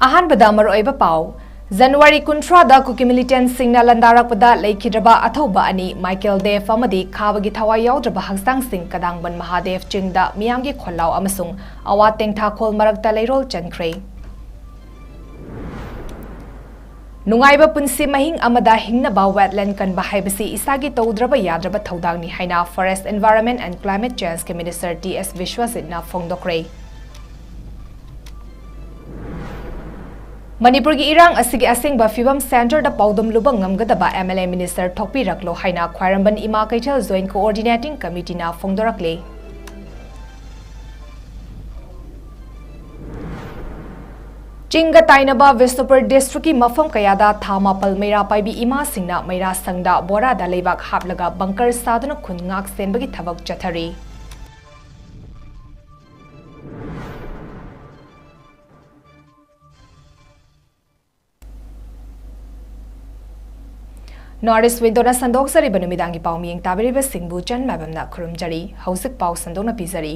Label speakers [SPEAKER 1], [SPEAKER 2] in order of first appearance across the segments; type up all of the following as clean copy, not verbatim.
[SPEAKER 1] अहानबदा मरोइबा पाउ जनवरी 30 cookie militant सिंगना लंदारकपदा लेखिद्रबा अथौबा अनि Michael देव अमदी खाबगी थवाई याउद्रबा हक्सांग सिंग कदांगबन महादेव चिंगदा मियांगी खोलाव अमसुंग अवा तेंगथाखोल मरक्ता लेरोल चनख्रे नुंगाइबा पुंसी महिंग अमदा हिंगनबा वेटलैंड कनबा हाइबसी इसागी तौद्रबा याद्रबा थौदांगनी हाइना forest environment and climate change के मिनिस्टर टी.एस. विश्वजितना फोंदोक्रे मणिपुर की इरांग असिगी असिंगबा फिबम सेंटर दा पौदम लुबंग ngमगदबा एमएलए मिनिस्टर थोकपीरकलो हाइना ख्वाइरंबन इमा कैथल जॉइंट कोऑर्डिनेटिंग कमिटी ना फोंदोरकले चिंग ताइनबा विष्णुपुर डिस्ट्रिक्ट की मफम कयादा था मापल मेरा पाइबी इमा सिंगना मेरा संगदा बोरादा लेबाक हापलगा बंकर सादन खुन ngak सेनबगी थबक चथरी नॉर्थ विंडोना संदोक सरी बनुमिदांगी पाउमियंग ताबरिबा सिंगबु चन मैबमना खुरुमजरी हौसिक पाउ संदोना पिजरी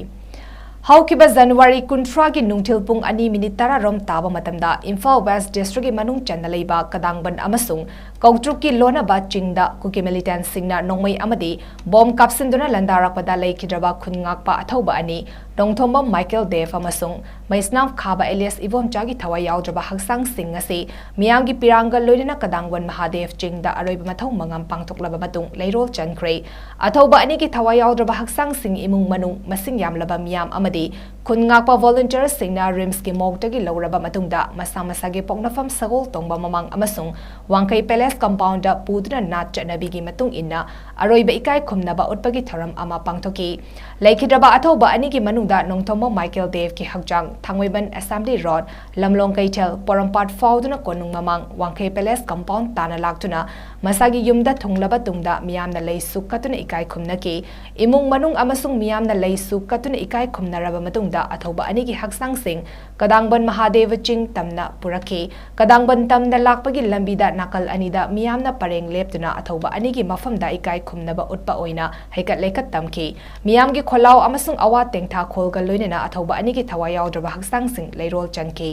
[SPEAKER 1] हौकिबा जनवरी 30 की नुंगथिल पुंग 2 मिनिट 10 रोम ताबा मतमदा इम्फाल वेस्ट डिस्ट्रिक्ट की मनुंग चंदा लेबा कदांगबन अमसुंग कौट्रुक की लोनाबा चिंगदा कुकी मिलिटेंट सिंगना नोंगमई अमदी बॉम्ब कापसिंदुना लंदारकपदा लेखिद्रबा खुनंगाकपा अथौबा अनि डोंगथोंबम माइकेल देव अमसुंग मैस्नाव खाबा एलियस इवोमचागी थवाई याउद्रबा हक्सांग सिंग असे मियांगी पिरांगल लोइना कदांगबन महादेव चिंगदा अरोइबा मथौ मंगम पांगथोकलबा मतुंग लेरोल चनख्रे अथौबा अनि की थवाई याउद्रबा हक्सांग सिंग इमुंग मनुंग मसिंग यामलबा मियाम अमदी खुनंगाकपा वॉलंटियर्स सिंगना रिम्स की मोक्तगी लौरबा मतुंगदा मसा मसागी पोंगनाफम सगोल तोंगबा ममांग अमसुंग वांकै पैलेस कंपाउंड पुदुना नाट चनबीगी मतुंग इन्ना अरोइबा इकाई खुमनबा उत्पगी थरम अमा पांगथोकी लेखिद्रबा अथौबा अनि की मनुंगदा नोंगथोंबो माइकेल देव की हकजांग थांगवेबन assembly road लमलोंग Kaithal Porompat फाउदुना कोनुंग ममांग वांकै palace compound ताना लाक्तुना मसागी युमदा थुंगलबा तुंगदा मियामना लई सुकतुना इकाई खुमनकी इमुंग मनुंग अमसुंग मियामना लई सुकतुना इकाई खुमनरबा मतुंगदा अथौबा अनि की हकसांग सिंग कदांगबन महादेव चिंग तमना पुरखे कदांगबन तमना लाकपगी लंबीदा नाकल अनिदा मियामना परेंग लेप्तुना अथौबा अनि की मफमदा इकाई खुमनबा उत्पा ओइना हैकत लेकत तमकी मियामगी खोलाव अमसुंग अवा तेंगथा खोलगा लोइनेना अथौबा अनि की थवाई याउद्रबा हकसांग सिंग लेरोल चनकी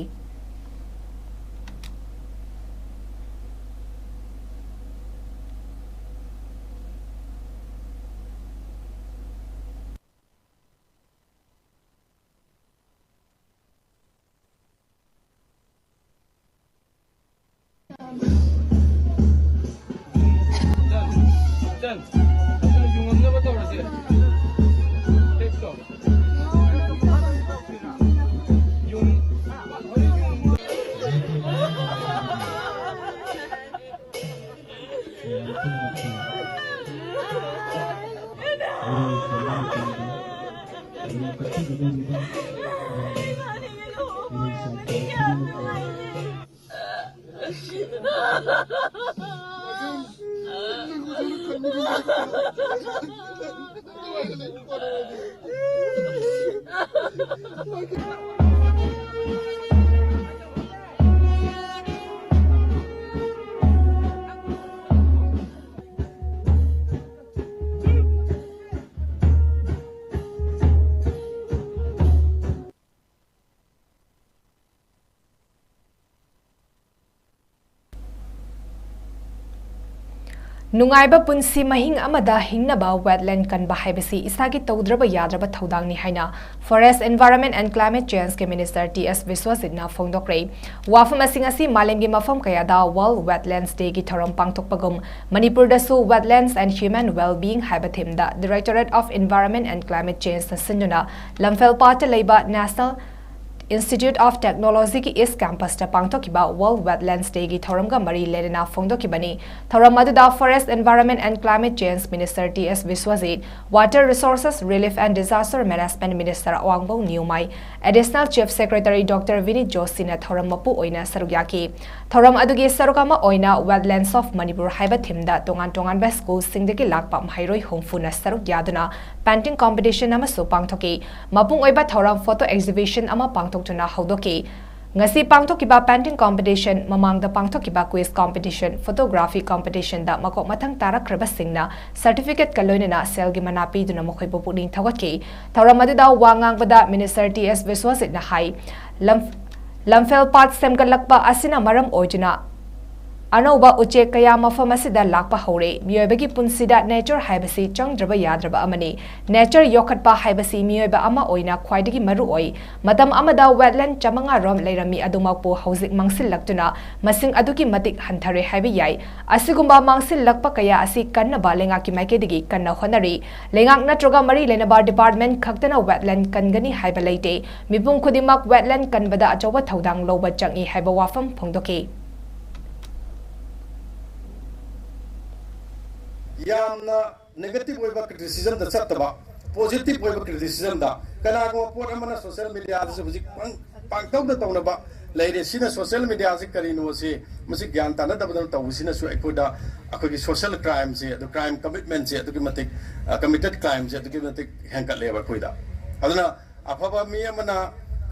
[SPEAKER 1] नुंगाइबा पुंसी महिंग अमदा हिंगनबा वेटलैंड कनबा हाइबसी इसागी तौद्रबा याद्रबा थौदांगनी हाइना forest environment and climate change के मिनिस्टर टी.एस. विश्वजितना फोंदोक्रे वाफम असिंग असि मालेमगी मफम कयादा वर्ल्ड वेटलैंड्स डे की थरम पांगथोकपगुम मणिपुर दसु वेटलैंड्स एंड ह्यूमन वेलबीइंग हाइबा थीमदा directorate of environment and climate change सिंजुना लमफेलपाट लेबा नेशनल इंस्टीट्यूट ऑफ टेक्नोलॉजी की east campus पांगथोकिबा world wetlands day की थौरमगा मरी लेना फोंदोकिबनी थौरम अदुदा forest environment and climate change minister T S. Biswajit water resources relief and disaster management minister Awangbow Newmai additional chief secretary doctor Vineet Joshi ने थौरम मपु ओइना सरुयाकी थौरम अदुगी सरुकामा ओइना वेटलैंड्स ऑफ मणिपुर हाइबा थीमदा तोंगान तोंगान बे स्कूल सिंगदगी लाकपा महैरोई होंफुना सरुक यादुना पेंटिंग कॉम्पिटिशन अमसु पांगथोकी मपुंग ओइबा थौरम फोटो एग्जिबिशन अमा पांगथोकतुना हौदोकी ngasi pangthokiba painting competition mamangda pangthokiba quiz competition photography competition da makok mathang tarakraba singna certificate kaloinena selgi manapi duna mokhoi popu ning thawatki thawramadi da wangang bada minister ts viswasit na hai lamfel pat semgalakpa asina maram oijuna Anova uche kaya mafam asida lakpa hore miyoibagi punsida nature haibasi changdraba yadraba amani nature yokhatpa haibasi miyoiba ama oina khwaidagi maru oi madam amada wetland chamanga rom leirami adumakpo hauzik mangsil laktuna masing aduki matik hanthare haibi yai asigumba mangsil lakpa kaya asi kanna ba lenga ki maikedigi kanna honari lengak natroga mari lenaba department khaktana wetland kangani haiba leite mipung khudimak wetland kanbada achawa thaudang loba changi haiba wafam phongdoki
[SPEAKER 2] यामना negative ओइबा criticism द चत्तबा positive ओइबा criticism दा कनागो पोट अमना social media से हुजिक पांगतौ द तौनबा लेरे सिना सोशल मीडिया से करिनो से मसि ज्ञान ताना दबदन तौसिना सु अखोदा अखोगी सोशल क्राइम से द क्राइम कमिटमेंट से दुकी मतिक कमिटेड क्राइम से दुकी मतिक हैंकट लेबा खोइदा अदना अफबा मी अमना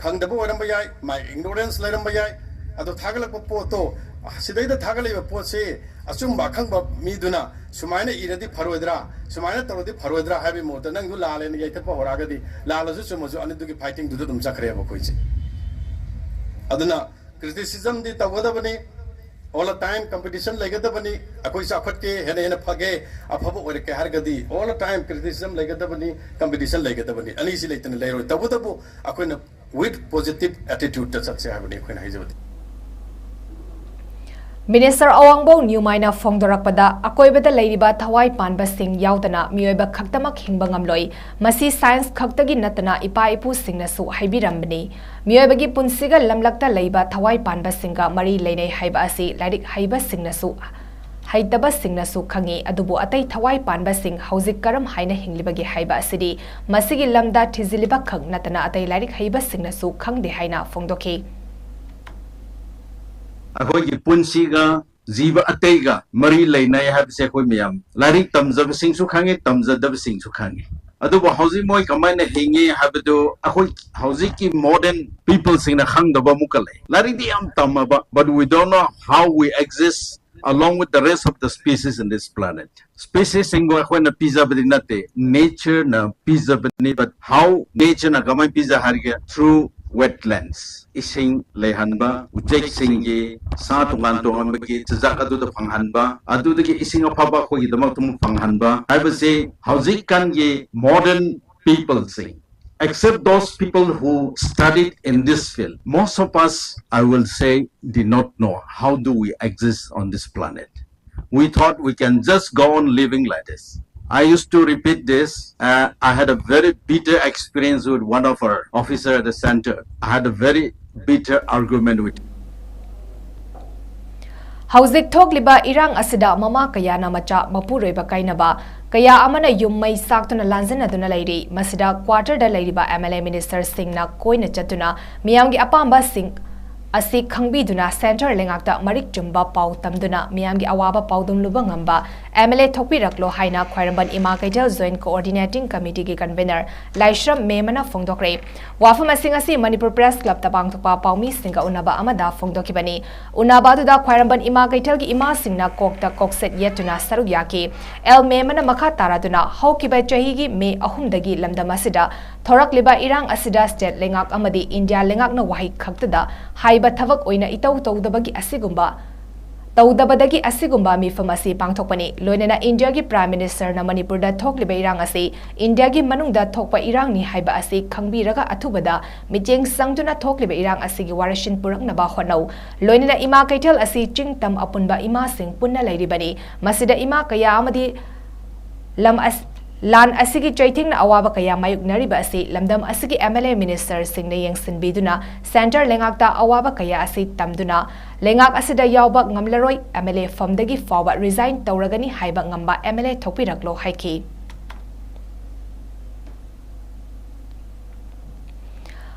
[SPEAKER 2] खंगदबो ओरंबा याय माय इग्नोरेंस लेरंबा याय अदो थागलक पोतो सिदैदा थागलेबा पोत से अचुंबा खंगबा मीदुना सुमायना इरदी फरोद्रा सुमायना तरोदी फरोद्रा हाबे मोत नंगु लालेन याइखत होरागदी लालसु सुमसु अनिदुगी फाइटिंग दुदु दुम चखरेबा खोइसे अदुना क्रिटिसिज्म दि तगदबनी ऑल द टाइम कंपटीशन लेगदबनी अखोइ साखत के हेने हेने फगे अफबो ओरके हरगदी ऑल द टाइम क्रिटिसिज्म लेगदबनी कंपटीशन लेगदबनी अनी सि लेतन लेरो तबदबो अखोइना विथ पॉजिटिव एटीट्यूड त सत्से हाबनी खोइना हाइजबदी
[SPEAKER 1] Minister Awangbo Newmaina Fongdorakpada Akoibada Ladiba Thawai Panba Singh Yaudana Mioiba Khaktamak Hingbangamloi Masi Science Khaktagi Natana Ipa Ipu Singnasu Haibirambani Mioibagi Punsiga Lamlakta Laiba Thawai Panba Singha Mari Lene Haiba Asi Ladik Haiba Singnasu Haitaba Singnasu Khangi Adubu Atai Thawai Panba Singh Hauzik Karam Haina Hinglibagi Haiba Asidi Masigi Lamda Tiziliba Khang Natana Atai Ladik Haiba Singnasu Khangde Haina Fongdoki
[SPEAKER 3] अखोई पुंसीगा जीव अतेगा मरी लेनाय हाबसे अखोई मियाम लारिक तमजब सिंगसु खांगे तमजदब सिंगसु खांगे अदुबो हौजी मोय कमायना हिंगे हाबदो अखोई हौजी की modern people सिंगना खांगदबा मुकले लारिक दि याम तमबा but we don't know how we exist along with the rest of the species in this planet species singo akhona pizza badinate nature na pizza badini but how nature na kamay pizza harga through wetlands ising lehanba ujek singi sa tungan tungan bagi sejak adu da panghanba adu dagi ising apaba ko idama tum panghanba I would say hauzik kan ye modern people sing except those people who studied in this field most of us I will say did not know how do we exist on this planet we thought we can just go on living like this I used to repeat this. I had a very bitter experience with one of our officers at the center. I had a very bitter argument with him.
[SPEAKER 1] Hauzik Thogliba Irang Asida Mama Kayana Macha Mapureba Kainaba Kaya Amana Yummai Saktuna Lanzana Duna Lady Masida Quarter da Ladiba MLA Minister Singh na Koina Chatuna Miamgi Apamba Singh Asi Khangbiduna Center Lengakta Marik Jumba Pau Tamduna Miamgi Awaba Paudum Lubangamba MLA Thopiraklo Haina Khwaramban Ima 𝐍𝐄𝐰𝐬 Joint Coordinating Committee ki Convener Laishram Memana Fongdokre Wafam Asing Asi Manipur Press Club Tabang Thukpa Paumi Singha Unaba Amada Fongdokibani Unaba Duda Khwaramban Ima 𝐍𝐄𝐰𝐬 ki Ima Singna Kokta Kokset Yetuna Saruk Yaki El Memana Makha Taraduna Haukiba Chahigi Me Ahumdagi Lamdamasida Thorak Liba Irang Asida State Lengak Amadi India Lengak na Wahi Khaktada Haiba Thavak Oina Itau Tawdabagi Asigumba Tawdabadagi Asigumba Mifam Asi Pangthokpani Loinana India ki Prime Minister na Manipur da Thokliba Irang Asi India ki Manungda Thokpa Irang ni Haiba Asi Khangbiraga Athubada Mijeng Sangduna Thokliba Irang Asi ki Warashin Puraknaba Honau Loinana Ima 𝐍𝐄𝐰𝐬 Asi Chingtam Apunba Ima Singh Punna Lairibani Masida Ima Kaya Amadi Lam As Lan asigi chaiting na awaba kaya mayuk nariba asi lamdam asigi MLA Minister Singh na yengsin biduna Center Lengakta awaba kaya asi tamduna Lengak asida yawba ngamlaroi MLA famdagi fawa resign tawragani haiba ngamba MLA Thopiraklo haiki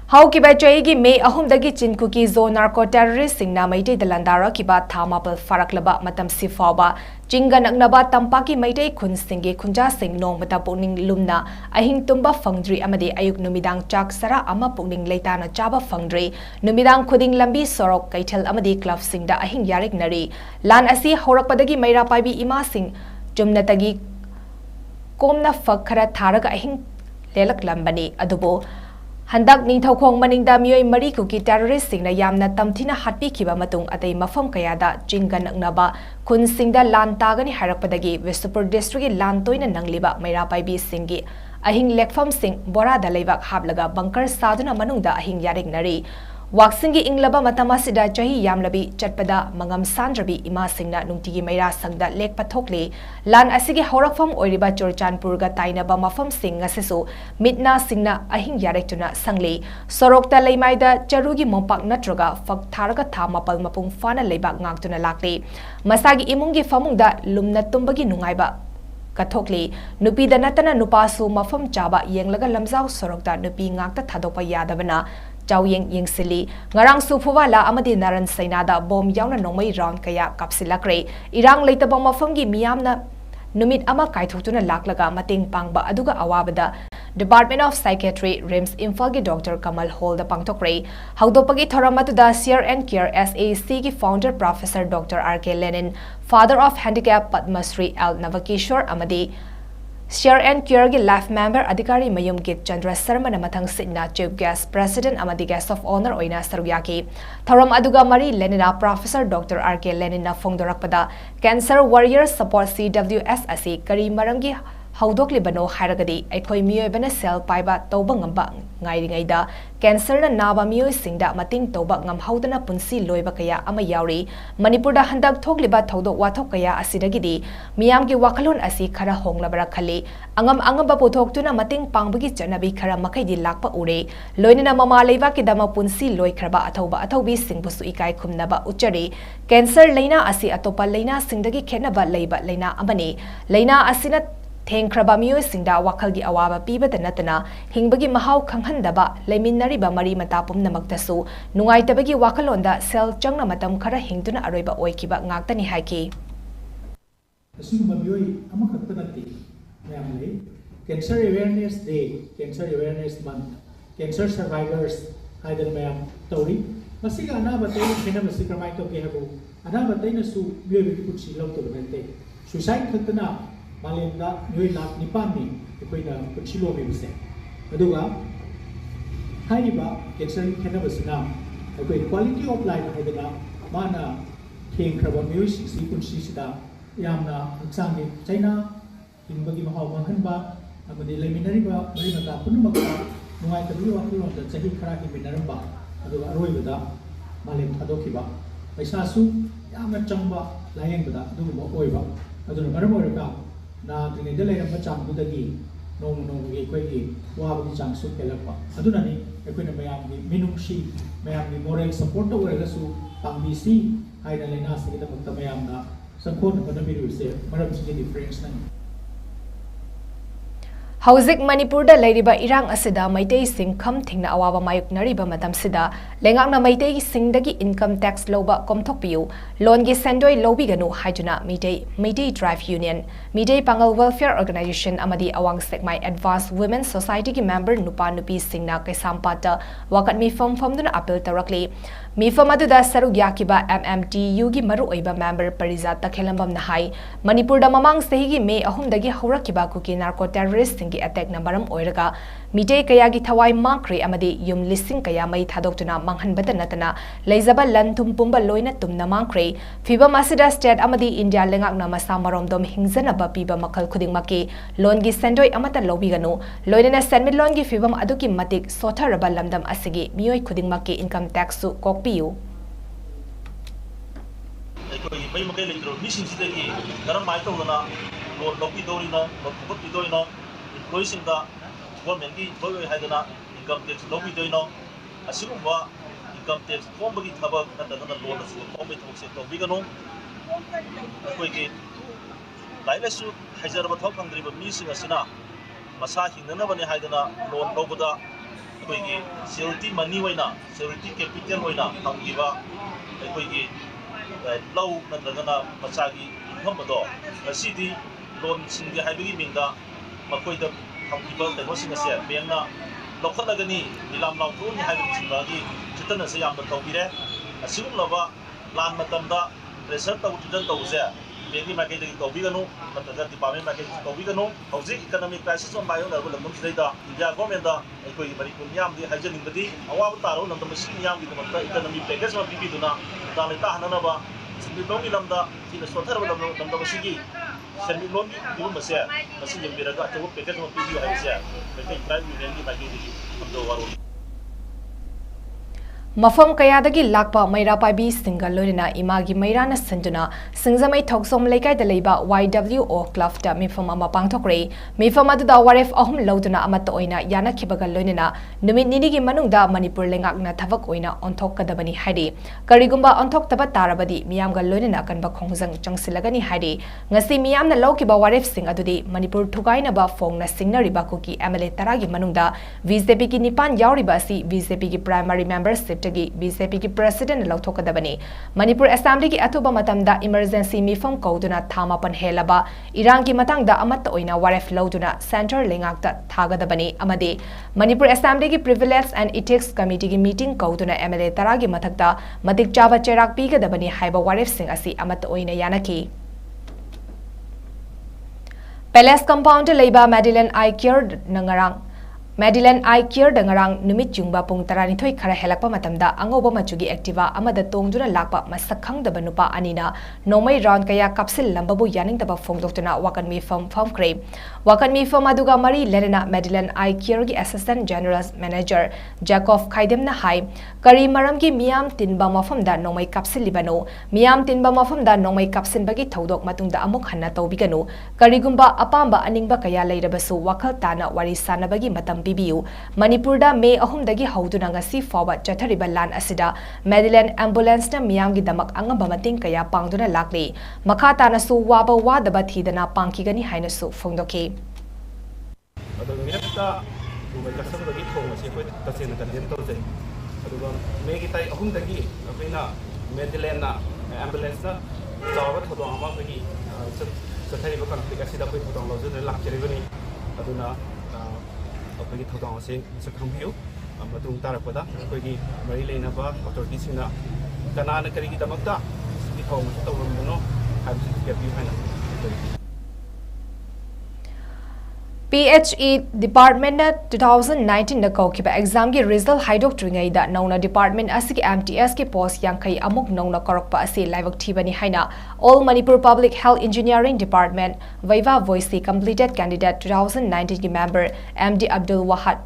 [SPEAKER 1] Haukiba Chayigi May Ahumdagi 𝐂𝐫𝐸𝐬 narco terrorist Singna Maitei Dalandara Kiba Thamapal Faraklaba Matam Sifaba Jinga Nagnaba Tampaki Maitei Khun Singge Khunja Singh Nong Mata Pukning Lumna Ahing Tumba Fangdri Amadi Ayuk Numidang Chak Sara Ama Pukning Leitana Chaba Fangdri Numidang Khuding Lambi Sorok Kaitel Amadi Club Singda Ahing Yarik Nari Lan Asi Horakpadagi Maira Paibi Ima Singh Jumnatagi Komna Fakhara Tharaga Ahing Lelak Lambani Adubo Handak Ningthaukhong maningda mioi mari kuki terrorist singna yamna tamthina hatpi khiba matung atei mafam kayada chingan naknaba khun singda lan tagani harakpadagi Westpur district lan toina nangliba maira paibi singi ahing lekfam sing borada leibak hablaga bunker saduna manungda ahing yarik nari Waksingi inglaba matamasida chahi yamlabi chatpada mangam sandrabi ima singna nungtigi maira sangda lek pathokle lan asigi horakfam oiriba Churchanpur ga tainaba mafam sing ngasisu mitna singna ahing yarektuna sangli sorokta leimaida charugi mompak natroga fak tharaga tha mapal mapung fana leiba ngangtuna lakle masagi imungi famungda lumna tumbagi nungaiba kathokli nupi da natana nupasu mafam chaba yenglaga lamjau sorokta nupi ngakta thadokpa yadabana Chawing Yingsili, Ngarang Sufuwala Amadi Naran Sainada Bom Yauna Nomai Round Kaya Kapsilakre, Irang Later Bomb Fungi Miamna Numit Ama Kaitutuna Laklaga Mating Pangba Aduga Awabada, Department of Psychiatry Rims Infalgi Dr. Kamal Hall the Pangtokre, Haudopagi Thoramatuda 𝐍𝐿 SAC founder Professor Dr. 𝐁𝐿, father of handicap Padmasri L. Navakishore Amadi. 𝐍𝐿 life member Adhikari Mayum Git Chandra Sarma Namathang Sidna Chief Guest President Amadi Guest of Honor Oina Saruyaki Tharam Aduga Mari Lenina Professor Dr. 𝐁𝐿 na Fongdorakpada Cancer Warrior Support CWS Asi Kari Marangi Haudokli Bano Haragadi Aikoi Mioibana Cell Paiba Toba Ngamba Ngairingaida Cancer na Naba Mio Singda Mating Toba Ngam Haudana Punsi Loiba Kaya Ama Yauri Manipurda Handak Togliba Todo Watok Kaya Asidagidi Miyamgi Wakalon Asi Kara Honglabara Khali Angam Angamba Potok Tuna Mating Pangbagi Janabi Kara Makaidi Lakpa Ure Loinina Mama Leva Kidama Punsi Loi Kraba Atobi Singbusu Ikai Kumnaba Uchari Cancer Leina Asi Atopa Leina Singdagi Kenaba Leiba Leina Amani Leina Asina Tengkraba Mio Singda Wakalgi Awaba Piba the Natana, Hingbagi Mahau Kanghandaba, Leminariba Mari Matapum Namaktasu, Nungaitabagi Wakalonda, Sel Changna Matam Kara Hingtuna Areba Oikiba Ngakani Haki.
[SPEAKER 4] Cancer Awareness Day, Cancer Awareness Month, Cancer Survivors, Haidar Mayam Tori, Masiga Anabatay, Kenabasika Maito Kehabu, Anabatay Su, Biotsi Loto Mente, Suicide Katana. Malimda New Lak Nipani, the Queen of Puchilo Mibse. Aduga Haiba gets a cannabis now. A great quality of life Haidana, Mana, King Kraba Music, Sequence Sista, Yamna, Sangi, China, in Bagimahau Mahanba, Amadi Leminariba, Marinata, Punumaka, Nuai the Blue of the Sahi Karaki Minaramba, Aduga Roivada, Malim Adokiba, Aisasu, Yama Chamba, Layanga, Duba Oiva, Aduna Maramorica. Na tinidalay ng pachang budagi nung ikoi wabagi chang su kelapa aduna ni ekoi na mayam ni minungshi mayam ni moral support to wala su pangbisi ay na lena sa kita magtamayam na sangkon na panabiru se maram sige difference na
[SPEAKER 1] Hauzik Manipurda Lairiba Irang Asida Maitei Sing Kam Thingna Awaba Mayuk Nariba Madam Sida Lengakna Maitei Singdagi income tax loba komthokpiu Longi Sendoi Lobiganu Haijuna Maitei Drive Union Maitei Pangal Welfare Organization Amadi Awang Sekmai Advanced Women Society ki member Nupa Nupi Singna Kaisampata Wakat Mifam Famduna Appeal Tarakli Mifam aduda Sarug Yakiba MMTU gi Maru Oiba member Parizat Takhelambam Nahai Manipurda Mamang Sehigi May Ahumdagi Horakiba Kuki Narco Terrorist attack na maram oiraga mitei kaya gi thawai makre amadi yum lising kaya mai thadokuna manghanbata natana leizaba lan tumpumba loina tumna makre fiba masida state amadi India lengak na masa marom dom hingzana ba piba makal khuding maki loan gi sendoi amata lobi ganu loina senmit loan gi fibam aduki matik sotharaba lamdam asigi mioi khuding maki income tax su kokpiu
[SPEAKER 5] ekoi bai makai leitro mission sidagi garam mai to gana loan lobi dorina lokut dorina employees da government ki boy haidana income tax lobby doino asigumba income tax kombagi thaba natana loan su kombe thok se to bigano koi ki laila su hajarba thok andriba mi singa sina masa hinna bani haidana loan lobada koi ki security money waina security capital waina thamgiba koi ki low natana masagi income do asidi loan singi haibigi minga Makoida Hamkiba, the Washing Asia, Biana, Lokalagani, Milam Lautun, having Chibagi, Chitan as a young Tobire, a single lover, Lan Matamda, Result of Chitan Tozia, ꯕꯦꯡꯒꯤ ꯃꯥꯏꯀꯩꯗꯒꯤ ꯇꯧꯕꯤꯒꯅꯨ ꯅꯠꯇ꯭ꯔꯒ department ꯃꯥꯏꯀꯩꯗꯒꯤ ꯇꯧꯕꯤꯒꯅꯨ ꯍꯧꯖꯤꯛ ꯏꯀꯅꯣꯃꯤꯛ crisis ꯑꯃ ꯃꯥꯌꯣꯛꯅꯔꯕ ꯂꯝꯗꯝꯁꯤꯗꯩꯗ India ꯒꯣꯔꯃꯦꯟꯗ ꯑꯩꯈꯣꯏꯒꯤ ꯃꯅꯤꯄꯨꯔ ꯃꯤꯌꯥꯝꯗꯤ ꯍꯥꯏꯖꯅꯤꯡꯕꯗꯤ ꯑꯋꯥꯕ ꯇꯥꯔꯕ ꯂꯝꯗꯝ ꯑꯁꯤꯒꯤ ꯃꯤꯌꯥꯝꯒꯤꯗꯃꯛꯇ ꯏꯀꯅꯣꯃꯤꯛ ꯄꯦꯀꯦꯖ ꯑꯃ ꯄꯤꯕꯤꯗꯨꯅ ꯈꯨꯗꯥꯡ ꯂꯩꯇꯥꯍꯟꯅꯅꯕ ꯁꯦꯟꯃꯤꯠꯂꯣꯟꯒꯤ ꯂꯝꯗ ꯁꯤꯅ ꯁꯣꯠꯊꯔꯕ ꯂꯝꯗꯝ ꯑꯁꯤꯒꯤ ꯁꯦꯟꯃꯤꯠꯂꯣꯟꯒꯤ ꯐꯤꯕꯝ ꯑꯁꯦ ꯃꯁꯤ ꯌꯦꯡꯕꯤꯔꯒ ꯑꯆꯧꯕ ꯄꯦꯀꯦꯖ ꯑꯃ ꯄꯤꯕꯤꯌꯨ ꯍꯥꯏꯕꯁꯦ ꯃꯩꯇꯩ ꯇ꯭ꯔꯥꯏꯕ ꯌꯨꯅꯤꯌꯟꯒꯤ ꯃꯥꯏꯀꯩꯗꯒꯤ ꯊꯝꯖꯕ ꯋꯥꯔꯣꯜ
[SPEAKER 1] ꯃꯐꯝ ꯀꯌꯥꯗꯒꯤ ꯂꯥꯛꯄ ꯃꯩꯔꯥ ꯄꯥꯏꯕꯤꯁꯤꯡꯒ ꯂꯣꯏꯅꯅ ꯏꯃꯥꯒꯤ ꯃꯩꯔꯥꯅ ꯁꯤꯟꯗꯨꯅ ꯁꯤꯡꯖꯃꯩ ꯊꯧꯁꯣꯝ ꯂꯩꯀꯥꯏꯗ ꯂꯩꯕ YWO ꯀ꯭ꯂꯕꯇ ꯃꯤꯐꯝ ꯑꯃ ꯄꯥꯡꯊꯣꯛꯈ꯭ꯔꯦ ꯃꯤꯐꯝ ꯑꯗꯨꯗ ꯋꯥꯔꯦꯞ 3 ꯂꯧꯗꯨꯅ ꯑꯃꯠꯇ ꯑꯣꯏꯅ ꯌꯥꯅꯈꯤꯕꯒ ꯂꯣꯏꯅꯅ ꯅꯨꯃꯤꯠ ꯅꯤꯅꯤꯒꯤ ꯃꯅꯨꯡꯗ ꯃꯅꯤꯄꯨꯔ ꯂꯩꯉꯥꯛꯅ ꯊꯕꯛ ꯑꯣꯏꯅ ꯑꯣꯟꯊꯣꯛꯀꯗꯕꯅꯤ ꯍꯥꯏꯔꯤ ꯀꯔꯤꯒꯨꯝꯕ ꯑꯣꯟꯊꯣꯛꯇꯕ ꯇꯥꯔꯕꯗꯤ ꯃꯤꯌꯥꯝꯒ ꯂꯣꯏꯅꯅ ꯑꯀꯟꯕ ꯈꯣꯡꯖꯪ ꯆꯪꯁꯤꯜꯂꯒꯅꯤ ꯍꯥꯏꯔꯤ ꯉꯁꯤ ꯃꯤꯌꯥꯝꯅ ꯂꯧꯈꯤꯕ ꯋꯥꯔꯦꯞꯁꯤꯡ ꯑꯗꯨꯗꯤ ꯃꯅꯤꯄꯨꯔ ꯊꯨꯒꯥꯏꯅꯕ ꯐꯣꯡꯅ ꯁꯤꯡꯅꯔꯤꯕ ꯀꯨꯀꯤ MLA 10ꯒꯤ ꯃꯅꯨꯡꯗ BJPꯒꯤ 9 ꯌꯥꯎꯔꯤꯕ ꯑꯁꯤ BJPꯒꯤ ꯄ꯭ꯔꯥꯏꯃꯥꯔꯤ ꯃꯦꯝꯕꯔꯁꯤꯞꯇꯒꯤ BJPꯒꯤ president ꯂꯧꯊꯣꯛꯀꯗꯕꯅꯤ ꯃꯅꯤꯄꯨꯔ ꯑꯦꯁꯦꯝꯕ꯭ꯂꯤꯒꯤ ꯑꯊꯨꯕ ꯃꯇꯝꯗ ꯏꯃꯔꯖꯦꯟꯁꯤ ꯃꯤꯐꯝ ꯀꯧꯗꯨꯅ ꯊꯥ 9 ꯍꯦꯜꯂꯕ ꯏꯔꯥꯡꯒꯤ ꯃꯇꯥꯡꯗ ꯑꯃꯠꯇ ꯑꯣꯏꯅ ꯋꯥꯔꯦꯞ ꯂꯧꯗꯨꯅ ꯁꯦꯟꯇꯔ ꯂꯩꯉꯥꯛꯇ ꯊꯥꯒꯗꯕꯅꯤ ꯑꯃꯗꯤ ꯃꯅꯤꯄꯨꯔ ꯑꯦꯁꯦꯝꯕ꯭ꯂꯤꯒꯤ ꯄ꯭ꯔꯤꯚꯤꯂꯦꯖ ꯑꯦꯟड ꯏꯊꯤꯛꯁ ꯀꯃꯤꯇꯤꯒꯤ ꯃꯤꯇꯤꯡ ꯀꯧꯗꯨꯅ MLA 10ꯒꯤ ꯃꯊꯛꯇ ꯃꯇꯤꯛ ꯆꯥꯕ ꯆꯩꯔꯥꯛ ꯄꯤꯒꯗꯕꯅꯤ ꯍꯥꯏꯕ ꯋꯥꯔꯦꯞꯁꯤꯡ ꯑꯁꯤ ꯑꯃꯠꯇ ꯑꯣꯏꯅ ꯌꯥꯅꯈꯤ ꯄꯦꯂꯦꯁ ꯀꯝꯄꯥꯎꯟꯗ ꯂꯩꯕ ꯃꯦꯗꯤꯂꯦꯟ ꯑꯥꯏ ꯀꯤꯌꯔꯗ ꯉꯔꯥꯡ ꯅꯨꯃꯤꯠ ꯆꯨꯡꯕ ꯄꯨꯡ 12 ꯈꯔ ꯍꯦꯜꯂꯛꯄ ꯃꯇꯝꯗ ꯑꯉꯧꯕ ꯃꯆꯨꯒꯤ ꯑꯦꯛꯇꯤꯚꯥ ꯑꯃꯗ ꯇꯣꯡꯗꯨꯅ ꯂꯥꯛꯄ ꯃꯁꯛ ꯈꯪꯗꯕ ꯅꯨꯄꯥ ꯑꯅꯤꯅ ꯅꯣꯡꯃꯩ ꯔꯥꯎꯟ ꯀꯌꯥ ꯀꯥꯞꯁꯤꯜꯂꯝꯕꯕꯨ ꯌꯥꯅꯤꯡꯗꯕ ꯐꯣꯡꯗꯣꯛꯇꯨꯅ ꯋꯥꯀꯟ ꯃꯤꯐꯝ ꯐꯝꯈ꯭ꯔꯦ ꯋꯥꯀꯟ ꯃꯤꯐꯝ ꯑꯗꯨꯒ ꯃꯔꯤ ꯂꯩꯅꯅ ꯃꯦꯗꯤꯂꯦꯟ ꯑꯥꯏ ꯀꯤꯌꯔꯒꯤ ꯑꯦꯁꯤꯁꯇꯦꯟꯠ ꯖꯦꯅꯔꯦꯜ ꯃꯦꯅꯦꯖꯔ ꯖꯦꯀꯣꯐ ꯍꯥꯏ ꯀꯔꯤ ꯃꯔꯝꯒꯤ ꯃꯤꯌꯥꯝ ꯇꯤꯟꯕ ꯃꯐꯝꯗ ꯅꯣꯡꯃꯩ ꯀꯥꯞꯁꯤꯜꯂꯤꯕꯅꯣ ꯃꯤꯌꯥꯝ ꯇꯤꯟꯕ ꯃꯐꯝꯗ ꯅꯣꯡꯃꯩ ꯀꯥꯞꯁꯤꯟꯕꯒꯤ ꯊꯧꯗꯣꯛ ꯃꯇꯨꯡꯗ ꯑꯃꯨꯛ ꯍꯟꯅ ꯇꯧꯕꯤꯒꯅꯨ ꯀꯔꯤꯒꯨꯝꯕ ꯑꯄꯥꯝꯕ ꯑꯅꯤꯡꯕ ꯀꯌꯥ ꯂꯩꯔꯕꯁꯨ ꯋꯥꯈꯜ ꯇꯥꯅ ꯋꯥꯔꯤ ꯁꯥꯟꯅꯕꯒꯤ ꯃꯇꯝ ꯄꯤꯕꯤꯌꯨ ꯃꯅꯤꯄꯨꯔꯗ ꯃꯦ 3ꯗꯒꯤ ꯍꯧꯗꯨꯅ ꯉꯁꯤ ꯐꯥꯎꯕ ꯆꯠꯊꯔꯤꯕ ꯂꯥꯟ ꯑꯁꯤꯗ ꯃꯦꯗꯤꯂꯦꯟ ꯑꯦꯝꯕꯨꯂꯦꯟꯁꯅ ꯃꯤꯌꯥꯝꯒꯤꯗꯃꯛ ꯑꯉꯝꯕ ꯃꯇꯦꯡ ꯀꯌꯥ ꯄꯥꯡꯗꯨꯅ ꯂꯥꯛꯂꯤ ꯃꯈꯥ ꯇꯥꯅꯁꯨ ꯋꯥꯕ ꯋꯥꯗꯕ ꯊꯤꯗꯅ ꯄꯥꯡꯈꯤꯒꯅꯤ ꯍꯥꯏꯅꯁꯨ ꯐꯣꯡꯗꯣꯛꯈꯤ
[SPEAKER 6] ꯑꯗꯣ ꯃꯤꯔꯛꯇ ꯀꯛꯁꯟꯕꯒꯤ ꯊꯧꯑꯣꯡ ꯑꯁꯤ ꯑꯩꯈꯣꯏ ꯇꯁꯦꯡꯅ ꯀꯟꯗꯦꯝ ꯇꯧꯖꯩ ꯑꯗꯨꯒ ꯃꯦꯒꯤ ꯇꯥꯔꯤꯛ 3ꯗꯒꯤ ꯑꯩꯈꯣꯏꯅ ꯃꯦꯗꯤꯂꯦꯟꯅ ꯑꯦꯝꯕꯨꯂꯦꯟꯁꯅ ꯆꯥꯎꯕ ꯊꯧꯗꯣꯛ ꯑꯃ ꯑꯩꯈꯣꯏꯒꯤ ꯆꯠꯊꯔꯤꯕ ꯀꯟꯐ꯭ꯂꯤꯛ ꯑꯁꯤꯗ ꯑꯩꯈꯣꯏ ꯊꯧꯗꯥꯡ ꯂꯧꯖꯗꯨꯅ ꯂꯥꯛꯆꯔꯤꯕꯅꯤ ꯑꯗꯨꯅ ꯑꯩꯈꯣꯏꯒꯤ ꯊꯧꯗꯥꯡ ꯑꯁꯤ ꯃꯁꯛ ꯈꯪꯕꯤꯌꯨ ꯃꯇꯨꯡ ꯇꯥꯔꯛꯄꯗ ꯑꯩꯈꯣꯏꯒꯤ ꯃꯔꯤ ꯂꯩꯅꯕ ꯑꯣꯊꯣꯔꯤꯇꯤꯁꯤꯡꯅ ꯀꯅꯥꯅ ꯀꯔꯤꯒꯤꯗꯃꯛꯇ ꯁꯤꯒꯤ ꯊꯧꯑꯣꯡ ꯑꯁꯤ ꯇꯧꯔꯝꯕꯅꯣ ꯍꯥꯏꯕꯁꯤ ꯊꯤꯒꯠꯄꯤꯌꯨ ꯍꯥꯏꯅ ꯍꯥꯏꯖꯔꯤ
[SPEAKER 1] PHE ꯗꯤꯄꯥꯔꯠꯃꯦꯟꯠꯅ 2019ꯗ ꯀꯧꯈꯤꯕ ꯑꯦꯛꯖꯥꯝꯒꯤ ꯔꯤꯖꯜꯠ ꯍꯥꯏꯗꯣꯛꯇ꯭ꯔꯤꯉꯩꯗ ꯅꯧꯅ ꯗꯤꯄꯥꯔꯠꯃꯦꯟꯠ ꯑꯁꯤꯒꯤ MTSꯒꯤ ꯄꯣꯁꯠ 50 ꯑꯃꯨꯛ ꯅꯧꯅ ꯀꯧꯔꯛꯄ ꯑꯁꯤ ꯂꯥꯏꯕꯛ ꯊꯤꯕꯅꯤ ꯍꯥꯏꯅ all Manipur public health engineering department ꯚꯩꯚꯥ completed candidate 2019ꯒꯤ member MD Abdul Wahid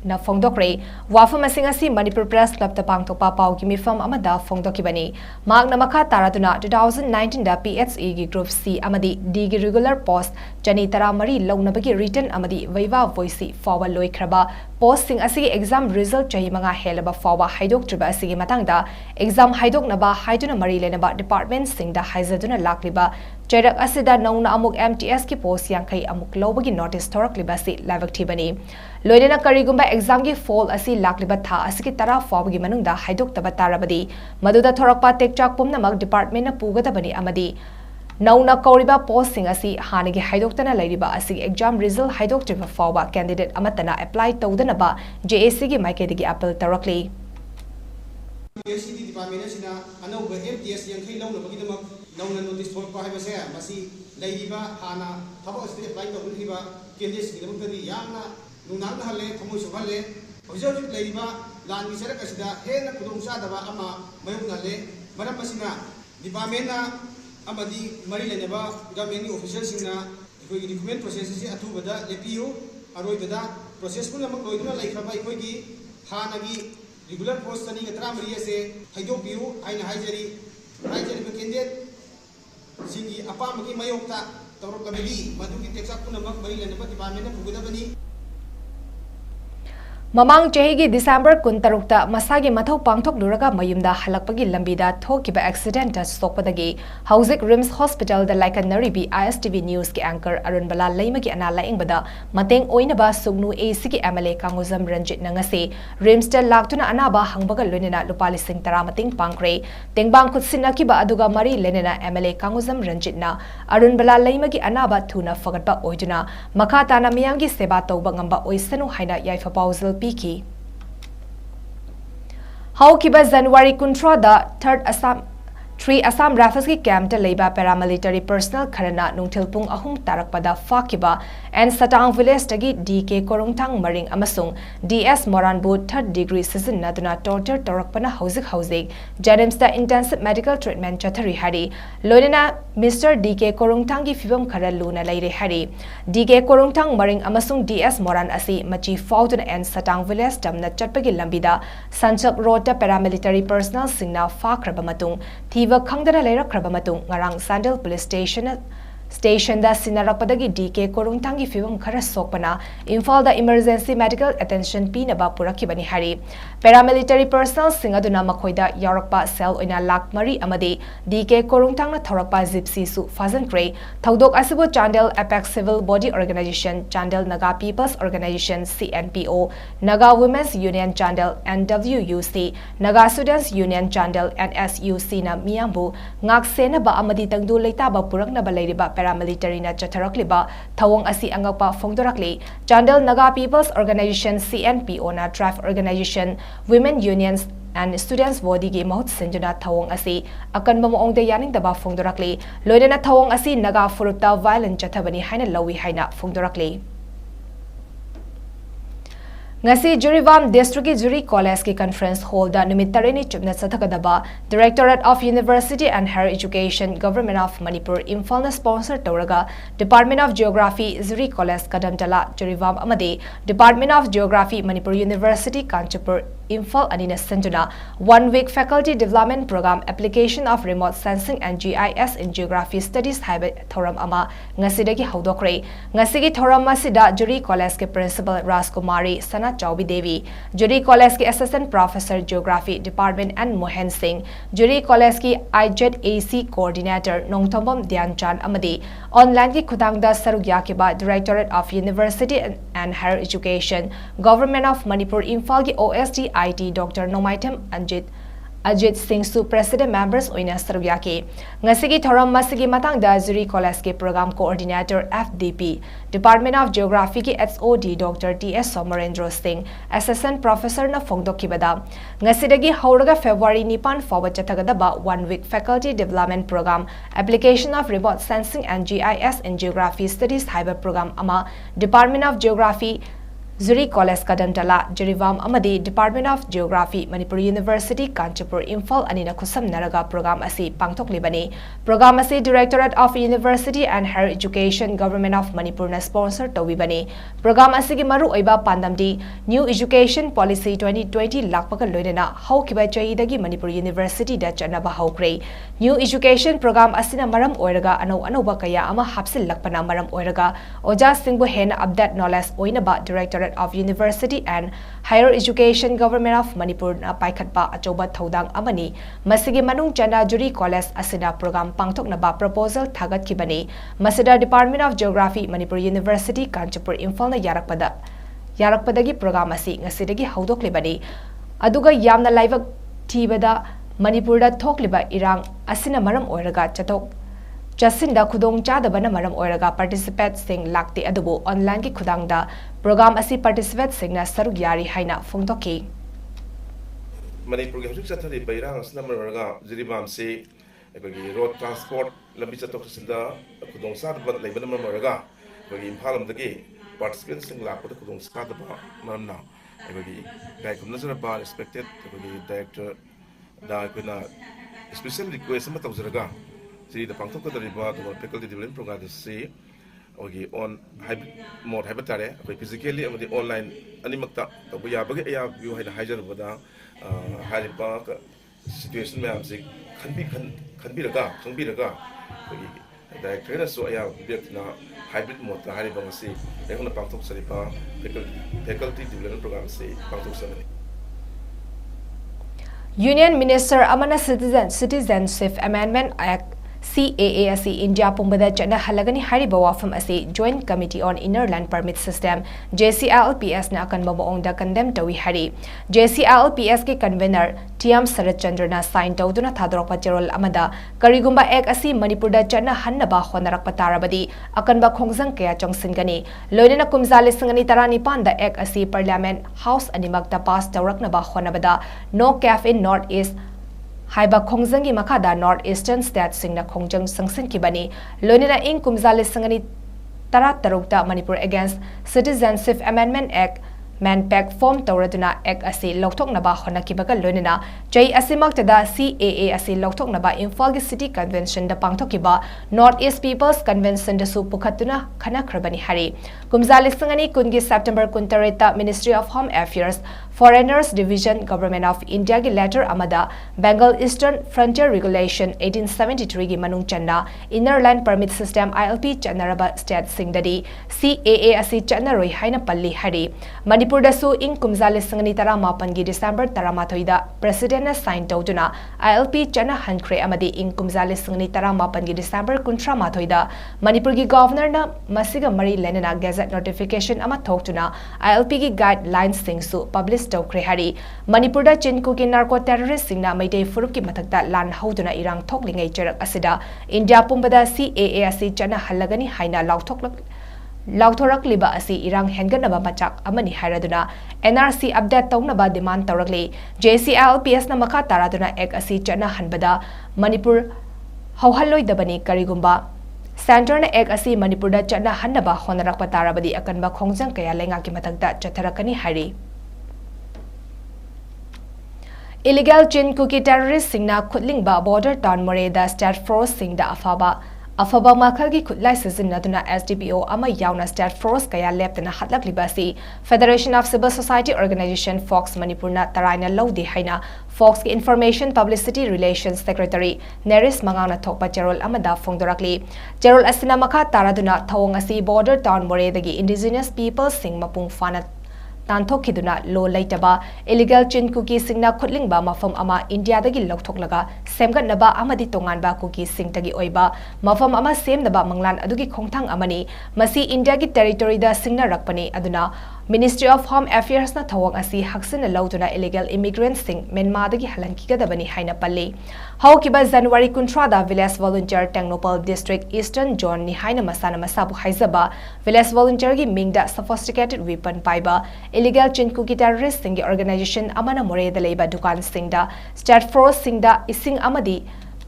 [SPEAKER 1] na phongdokre wafam asing asi Manipur Press Club ta pangthokpa pawgi mifam amada phongdokibani magna makha taraduna 2019 da PHE gi group C amadi D gi regular post jani tara mari lognabagi written amadi vaiva voice forward loikraba post sing asigi exam result chahi manga helaba forward haidok triba asigi matangda exam haidok naba haiduna mari lenaba department sing da haizaduna lakliba Cherak asida nauna amuk MTS ki post yang kai amuk lobagi notice thorak libasi lavak thibani loidena karigumba exam gi fall asi lakliba tha asiki tara fawgi manungda haidok taba tarabadi maduda thorakpa tekchak pumna mak department na pugadabani amadi nauna kauriba post sing asi hanagi haidoktana lairiba asi exam result haidok triba fawba candidate amatana apply tawdana ba JAC gi maikedi gi appeal tarakli
[SPEAKER 7] PHD department asina anauba MTS yang kai launa bagi damak nauna notice thok pa haibase masi lairiba hana thaba asite apply tawdriba candidates gi damak tadi yamna nunang na halle thamoi suhalle hojau lairiba lan gi sarak asida hena kudong sa daba ama mayuk nalle maram asina department na amadi mari leneba government officials singna ikoi document process si athubada lepiu aroibada process kun amak loiduna laikhaba ikoi gi hanagi regular post ani ka tramari ase haidokbiu aina haijari candidate singi apamagi mayokta tawrokabeli madugi teksak kun amak mari leneba department na pugudabani
[SPEAKER 1] Mamang chahigi December 13 masagi mathau pangthok luraga mayumda halakpagi lambida thokiba accident ta sokpadagi Hauzik Rims Hospital da laikanaribi ISTV News ki anchor Arun Bala laimagi ana laingbada mateng oinaba sugnu AC ki MLA 𝐂𝐲𝐬 Ranjit nangase Rims ta laktuna anaba hangbaga loinena lupali sing tara mateng pangkre tengbang khutsinaki ba aduga mari lenena MLA 𝐂𝐲𝐬 Ranjit na Arun Bala laimagi anaba thuna fagatba oiduna makha tana miyamgi seba tawba ngamba oisanu haina yaifa pausal piki Haukiba January 13 da 3 Assam Rifles ki camp ta leiba paramilitary personnel kharana nungthil pung ahum tarakpada fakiba and Satang village tagi DK Korungthang Maring amasung DS Moranbu 3rd degree season naduna torture torakpana housing Janims da intensive medical treatment chathari hari loinana Mr DK Korungthang ki fibam khara luna leire hari DK Korungthang Maring amasung DS Moran asi machi faudun and Satang village tamna chatpagi lambida Sanchak road ta paramilitary personnel singna fakraba matung Khangdana Lera Krabamatung, Narang Sandal Police Station da Sinarapadagi DK Korungtangi Fibum Kara Sokpana, Infal the emergency medical attention Pinaba Purakibani Hari. Paramilitary personnel Singaduna Makoida Yarakpa Cell Oina Lak Mari Amade, DK Korungtang na Thorakpa Zipsi Su Fazan Kray, Thaudok Asibo Chandel Apex Civil Body Organization, Chandel Naga People's Organization CNPO, Naga Women's Union Chandel NWUC, Naga Students Union Chandel NSUC na Miyambu, Ngak Sena ba Amadi Tangdu Leitaba Purak na Balariba paramilitary na Chatarakliba, Tawong Asi Angakpa Fongdorakli, Chandel Naga People's Organization CNPO na Draft Organization, Women Unions and Students Body Game Mahut Senjuna Tawong Asi, Akan Mamoong de Yaning Daba Fongdorakli, Loida na Tawong Asi Naga Furupta Violent Chatabani Haina Lawi Haina Fongdorakli. Ngasi Jurivam District Jury College ki Conference Hall da numit tarini chupna sathakadaba Directorate of University and Higher Education Government of Manipur Imphal na sponsor tawraga Department of Geography Jury College Kadamtala Jurivam amade Department of Geography Manipur University Kanchapur Imphal anina sanjuna 1 week faculty development program application of remote sensing and GIS in geography studies haiba thoram ama ngasidagi haudokre ngasigi thoram masida Jury College ke principal Raskumari Sana 𝐁𝐫𝐸 Jury College ki Assistant Professor Geography Department and Mohan Singh Jury College ki IJAC Coordinator Nongthombam Dhyanchan amadi online ki khudangda saruk yakiba Directorate of University and Higher Education Government of Manipur Imphal ki OSD IT Dr. Nomaitem Ajit Singh Su President Members Oina Sarugyaki. Ngasigi Thoram Masigi Matangda Jury College ke Program Coordinator FDP Department of Geography ki HOD Dr. T.S. Somarendra Singh Assistant Professor na Fongdokibada. Ngasidagi Hauraga February Nipan forward Chatagadaba 1 week Faculty Development Program Application of Remote Sensing and GIS in Geography Studies Hybrid Program Ama Department of Geography Jury College Kadamtala, Jurivam Amadi, Department of Geography, Manipur University, Kanchapur, Imphal, Anina Kusam Naraga Program Asi, Pangtok Libani. Program Asi, Directorate of University and Higher Education, Government of Manipur na sponsor Tawibani. Program Asi ki Maru Oiba Pandamdi, New Education Policy 2020 Lakpaka Loidana, How Kibacha Idagi Manipur University da Chanaba Haukre. New Education Program Asina Maram Oiraga, Ano Bakaya, Ama Hapsil Lakpana Maram Oiraga, Oja Singbu Hen Abdat Knowledge Oinaba, Directorate of University and Higher Education Government of Manipur na paikhatpa achoba thodang amani masigi manung chana Jury College asina program pangthok na ba proposal thagat kibani masida Department of Geography Manipur University Kanchapur Imphal na yarakpadagi program asi ngasidagi haudok libani aduga yamna laibak thibada Manipur da thokliba irang asina maram oiraga Jacinda Kudong Chadabana Maram Oiraga participants sing lakti adubu online ki khudangda program asi participants sing na saruk yari haina fungtoki
[SPEAKER 8] Manipur ki husik sathari bairang asna maraga Jiribam se ebagi road transport lambi chatok sinda kudong sadba leibana maraga ebagi Imphalam dagi participants sing lakpada kudong sadba maramna ebagi gai kumnazara ba respected ebagi director da kuna special request ma tawzaraga See the Pangtok Riba to faculty development program to see on hybrid mode habitat, physically and the online animata. We are big you had a higher Buddha, Hariba situation may can be the gap, can be the gap. The trainer so I have built now hybrid mode, the Hariba see, they're going to Pangtok Saripa, faculty development program say Pangtok Sari.
[SPEAKER 1] Union Minister Amana Citizenship Amendment Act CAA India Pumbada Chana Halagani Hariba Wafam Asi Joint Committee on Inner Land Permit System JCLPS na akan mabuong da condemn tawi hari JCLPS ki convener Tiam Sarachandra na sign taw duna thadrok patirol amada karigumba ek asi Manipur da chana hannaba khonarak patarabadi akan ba khongjang kaya chongsin gani loine na kumzali singani tarani panda ek asi Parliament House animagta pass tawrak na ba khonabada no cafe in North East haiba khongjang gi makada North Eastern State singna khongjang sangsin ki bani loinina ing kumjali sangani tara tarukta Manipur Against Citizenship Amendment Act MANPAC form tauraduna Act asi lokthoknaba honakibaga loinina chai asimaktada CAA asi lokthoknaba Imphal gi City Convention da pangthokiba North East People's Convention da su pukhatuna khana khrabani hari kumjali sangani kungi September 28 Ministry of Home Affairs Foreigners Division Government of India gi letter amada Bengal Eastern Frontier Regulation 1873 gi manung channa Inner Land Permit System ILP chanaraba state singdadi CAA asi chanaroi haina palli hari Manipur da su ing kumjali sangani tara mapan gi December taramatoi da President na sign tawduna ILP chana hankhre amadi ing kumjali sangani tara mapan gi December kuntra mathoi da Manipur gi Governor na masiga mari lenana Gazette notification ama thoktuna ILP gi guidelines sing su publish tawkre hari Manipur da chinku ki narco terrorist singna maitei furup ki mathakta lan hauduna irang thoklingai cherak asida India pumbada CAA asi chana halagani haina Lauthorak liba asi irang henganaba machak amani hairaduna NRC update tawnaba demand tawrakli JCLPS na makha taraduna ek asi chana hanbada Manipur hauhalloi dabani karigumba Center na ek asi Manipur da chana hanaba honarakpa tarabadi akanba khongjang kaya lenga ki mathakta chatharakani hari Illegal chin cookie terrorist singna khutlingba border town moreda state force singda afaba makhagi khutlai sizinaduna SDPO ama yauna state force kaya leptana hatlak libasi Federation of Civil Society Organization Fox Manipurna taraina lodi haina Fox ki Information Publicity Relations Secretary Neris Mangana thokpa Gerald amada phongdorakli Gerald asina makha taraduna thawong asi border town moredagi indigenous people sing mapung fana Tanthokiduna lo laitaba illegal chin cookie singna khutlingba mafam ama India dagi lokthoklaga semgatnaba amadi tonganba cookie singtagi oiba mafam ama semnaba manglan adugi khongthang amani masi India gi territory da singna rakpani aduna Ministry of Home Affairs na thawang asi haksina lautuna illegal immigrants sing Myanmar dagi halankigadabani haina palli haukiba January 13 da village volunteer Tengnopal District Eastern Zone ni haina masana masabu haizaba village volunteer gi mingda sophisticated weapon paiba illegal chinkuki terrorist sing organization amana moreda leiba dukan singda state force singda ising amadi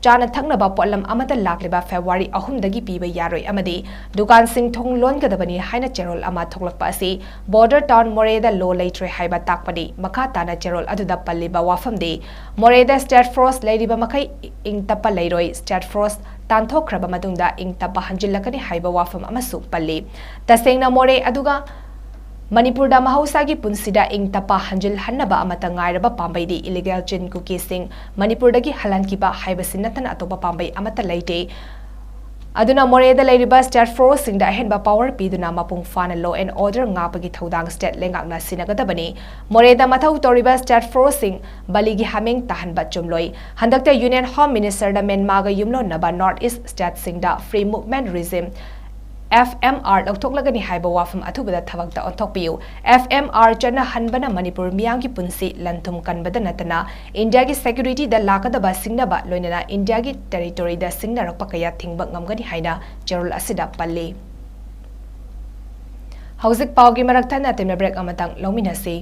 [SPEAKER 1] Chana Thangnaba Polam Amata Lakliba February Ahumdagi Piba Yaroi Amadi Dukan Sing Thong Lon Gadabani Haina Gerald Ama Thoklakpasi Border Town Moreda Low Latre Haiba Takpadi Makatana Gerald Aduda Palliba Wafamdi Moreda State Frost Lady Bamakai Ing Tapa Lairoi State Frost Tanthok Kraba Madunda Ing Tapa Hanjilakani Haiba Wafam Amasu Palli Tasengna More Aduga Manipur da mahausagi punsida ing tapa hanjil hannaba amata ngairaba pambai di illegal chin cookie sing Manipur dagi halankiba haibasinatan atopa pambai amata laite aduna moreda lairiba state force sing da henba power piduna mapung fana law and order ngapagi thodang state lengakna sinagadabani moreda mathau toriba state force sing baligi hameng tahanba chumloi handakta Union Home Minister da Myanmar ga yumlo naba North East state sing da free movement regime FMR Loktoklagani Haiba Wafam Atubada Tavakta on Topiu FMR Chana Hanbana Manipur Miyangi Punsi Lantum Kanbada Natana India gi security da lakadaba singnaba loinana India gi territory da singna rakpakaya thingba ngamgani haina Gerald asida palli Hauzik Paugi Marakta na temna break amatang lominasi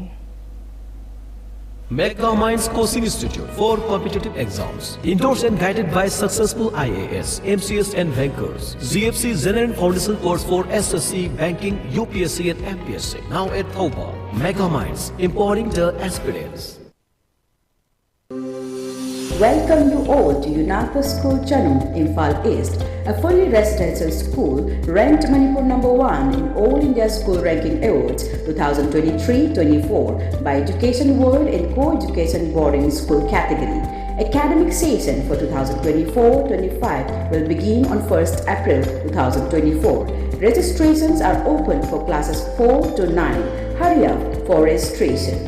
[SPEAKER 9] 𝐍𝐞𝐰𝐬 Coaching Institute for competitive exams, endorsed and guided by successful IAS, MCS and bankers. ZFC General Foundation course for SSC, Banking, UPSC and MPSC. Now at Thoba. 𝐍𝐞𝐰𝐬, empowering the aspirants.
[SPEAKER 10] Welcome you all to UNAPO School Chanum, Imphal East, a fully residential school ranked Manipur #1 in All India School Ranking Awards 2023-24 by Education World in Co-Education Boarding School category. Academic session for 2024-25 will begin on 1st April 2024. Registrations are open for classes 4 to 9. Hurry up for registration.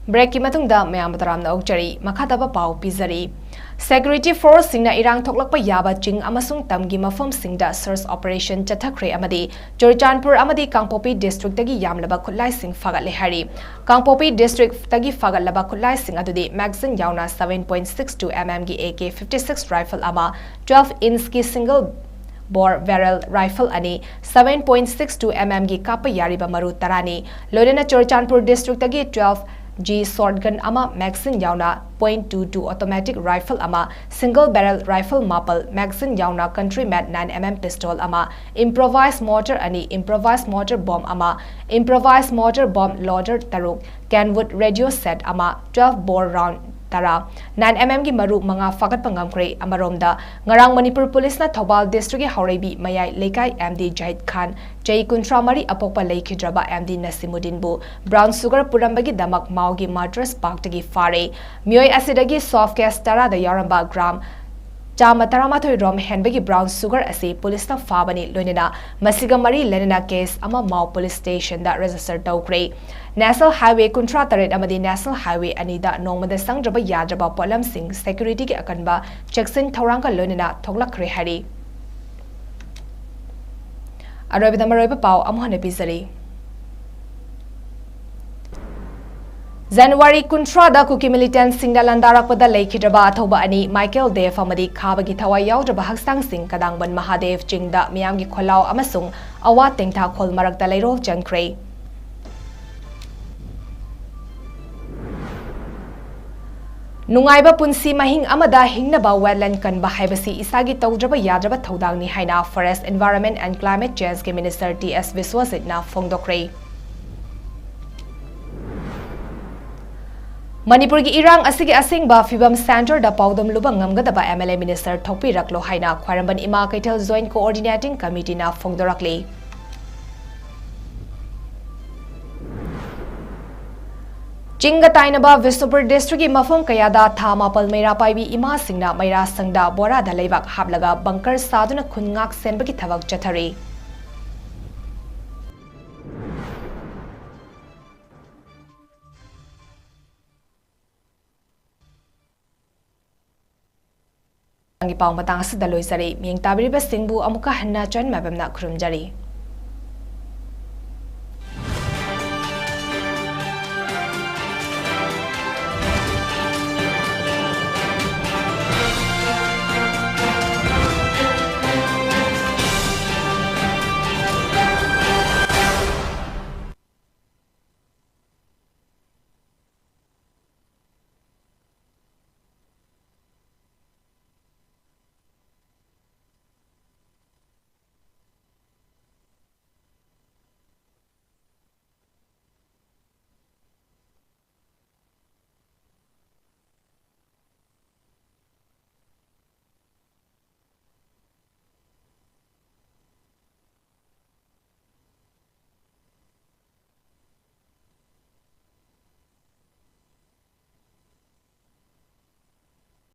[SPEAKER 1] Break ki matungda mayam taramna okchari makhataba pau pizari Security Force singna irang thoklakpa yaba ching amasung tamgi mafam singda search operation chathakre amadi Churchanpur amadi Kangpopi district tagi yamlaba khullai sing fagat lehari Kangpopi district tagi fagat laba khullai sing adudi magazine yauna 7.62 mm gi AK-56 rifle ama 12 inch ki single bore barrel rifle ani 7.62 mm gi kapa yariba maru tarani loirena Churachandpur district agi 12G shotgun ama magazine yauna 0.22 automatic rifle ama single barrel rifle mapal magazine yauna country made 9 mm pistol ama improvised mortar ani improvised mortar bomb ama improvised mortar bomb loader taruk Kenwood radio set ama 12 bore round tara 9 mm gi maru manga fagat pangam kre amaromda ngarang Manipur police na Thobal district gi Haureibi mayai lekai MD 𝐁𝐄𝐰𝐬 𝐁 apokpa leikhidraba MD Nasimuddin bu brown sugar purambagi damak maugi mattress park tagi fare mioi asidagi soft gas tara da yaramba gram Chama Taramathoi rom henbagi brown sugar asi police na fabani loinena masiga mari lenena case ama mau police station da register tawkre National Highway Kuntra Taret amadi National Highway anida nongmada sangraba yadraba polam sing security ki akanba checksin thoranga loinena thoklakre hari Arobida maroiba pau amhone pisari January kuntra da kuki militant sing da landarak pada leikhidraba athoba ani Michael Dev amadi khabagi thawai yaudaba haksang sing kadangban Mahadev chingda miyamgi kholau amasung awa tengtha khol marakta leirol changkre Nungaiba punsi mahing amada hingnaba wetland kanba haibasi isagi tawdraba yadraba thodangni haina Forest Environment and Climate Change ke Minister TS Viswasit na phongdokre Manipur gi irang asigi asingba fibam center da paudom lubang ngamgadaba MLA Minister Thokpi raklo haina Khwaramban Ima Kaital Joint Coordinating Committee na phongdorakle Chinga tainaba Visnupur district gi mafam kayada thama palmeira paibi ima singna maira sangda bora da leibak hablaga bunker saduna khungak senbagi thabak chathari Ang ipang matang sa daloy sari miyang tabiri ba singbu amuka hanna chan mabam na khurumjari